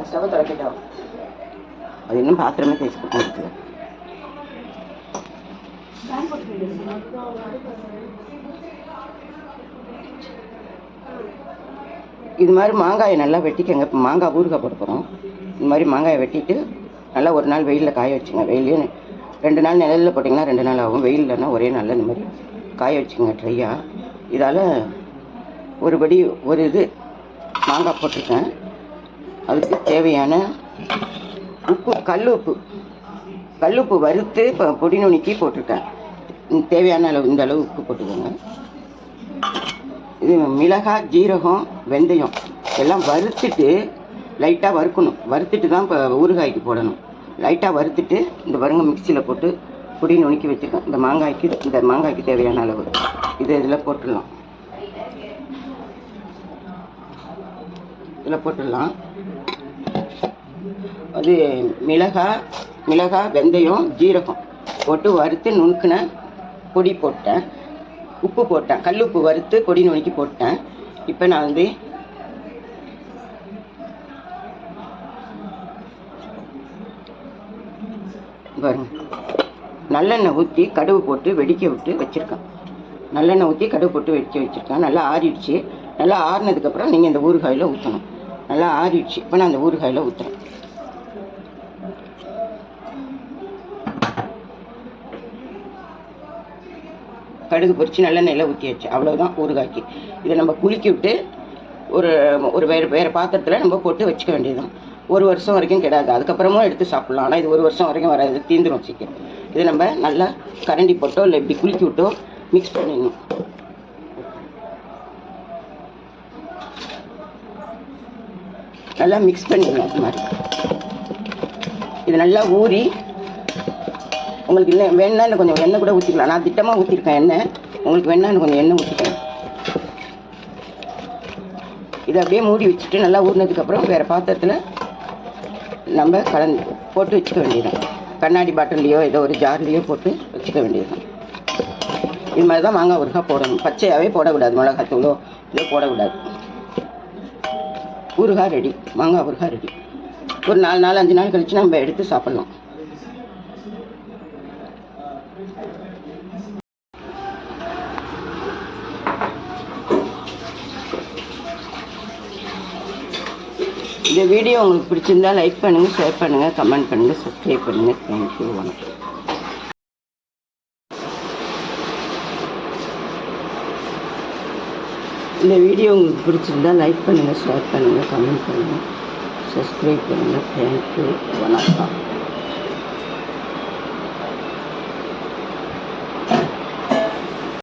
Stove திறக்கட்டும். அது இன்னும் பாத்திரமே தேய்ச்சி கொடுத்து இது மாதிரி மாங்காயை நல்லா வெட்டிக்கங்க. இப்போ மாங்காய் ஊறுகாய் போட போகிறோம். இந்த மாதிரி மாங்காயை வெட்டிட்டு நல்லா ஒரு நாள் வெயிலில் காய வச்சுங்க. வெயிலே 2 நாள் நிழலில் போட்டிங்கன்னா 2 நாள் ஆகும். வெயில்லன்னா ஒரே நாளில் இந்த மாதிரி காய வச்சுங்க ட்ரையாக. இதால் ஒரு இது மாங்காய் போட்டிருக்கேன். அதுக்கு தேவையான உப்பு, கல்லுப்பு வறுத்து இப்போ பொடி நுணுக்கி போட்டிருக்கேன். தேவையான அளவு இந்த அளவு உப்பு போட்டுக்கோங்க. இது மிளகாய், ஜீரகம், வெந்தயம் எல்லாம் வறுத்துட்டு லைட்டாக வறுக்கணும். வறுத்துட்டு தான் இப்போ ஊறுகாய்க்கு போடணும். லைட்டாக வறுத்துட்டு இந்த பாருங்க மிக்சியில் போட்டு பொடி நுணுக்கி வச்சுருக்கேன். இந்த மாங்காய்க்கு தேவையான அளவு இதில் போட்டுடலாம். இதில் போட்டுடலாம். அது மிளகாய், வெந்தயம், ஜீரகம் போட்டு வறுத்து நுணுக்கின பொடி போட்டேன். உப்பு போட்டேன். கல்லுப்பு வறுத்து பொடி நுணுக்கி போட்டேன். இப்போ நான் வந்து பாருங்க நல்லெண்ணெய் ஊற்றி கடுகு போட்டு வெடிக்க விட்டு வச்சுருக்கேன். நல்லா ஆறிடுச்சு. நல்லா ஆறினதுக்கப்புறம் நீங்கள் இந்த ஊறுகாயில் ஊற்றணும். நல்லா ஆறிடுச்சு. இப்போ நான் அந்த ஊறுகாயில் ஊற்றுறேன். கடுகு பொரித்து நல்லெண்ணெயில் ஊற்றியாச்சு. அவ்வளோதான் ஊறுகாய்க்கு. இதை நம்ம குலுக்கி விட்டு ஒரு வேறு பாத்திரத்தில் நம்ம போட்டு வச்சுக்க வேண்டியதுதான். 1 வருஷம் வரைக்கும் கிடாது. அதுக்கப்புறமும் எடுத்து சாப்பிட்லாம். ஆனால் இது 1 வருஷம் வரைக்கும் வராது, தீந்துடும் சீக்கிரம். இதை நம்ம நல்லா கரண்டி போட்டோ இல்லை இப்படி குலுக்கி விட்டோ மிக்ஸ் பண்ணிடணும். நல்லா மிக்ஸ் பண்ணிடணும். அது மாதிரி இது நல்லா ஊறி உங்களுக்கு இல்லை வேணுன்னா இல்லை கொஞ்சம் எண்ணெய் கூட ஊற்றிக்கலாம். நான் திட்டமாக ஊற்றிருக்கேன் எண்ணெய். உங்களுக்கு வேணுன்னா இன்னும் கொஞ்சம் எண்ணெய் ஊற்றிக்கலாம். இதை அப்படியே மூடி வச்சுட்டு நல்லா ஊறினதுக்கப்புறம் வேறு பாத்திரத்தில் நம்ம போட்டு வச்சுக்க வேண்டியதுதான். கண்ணாடி பாட்டில்லையோ ஏதோ ஒரு ஜார்லேயோ போட்டு வச்சுக்க வேண்டியதுதான். இது மாதிரி தான் மாங்காய் ஊறுகாய் போடணும். பச்சையாகவே போடக்கூடாது. மிளகாத்தூளோ இதோ போடக்கூடாது. ஊறுகாய் ரெடி. மாங்காய் ஊறுகாய் ரெடி. ஒரு 4 நாள் 5 நாள் கழித்து நம்ம எடுத்து சாப்பிட்லாம். இந்த வீடியோ உங்களுக்கு பிடிச்சிருந்தா லைக் பண்ணுங்கள், ஷேர் பண்ணுங்கள், கமெண்ட் பண்ணுங்கள், சப்ஸ்கிரைப் பண்ணுங்கள். தேங்க்யூ. வணக்கம். இந்த வீடியோ உங்களுக்கு பிடிச்சிருந்தா லைக் பண்ணுங்கள், ஷேர் பண்ணுங்கள், கமெண்ட் பண்ணுங்கள், சப்ஸ்கிரைப் பண்ணுங்கள். தேங்க்யூ. வணக்கம்.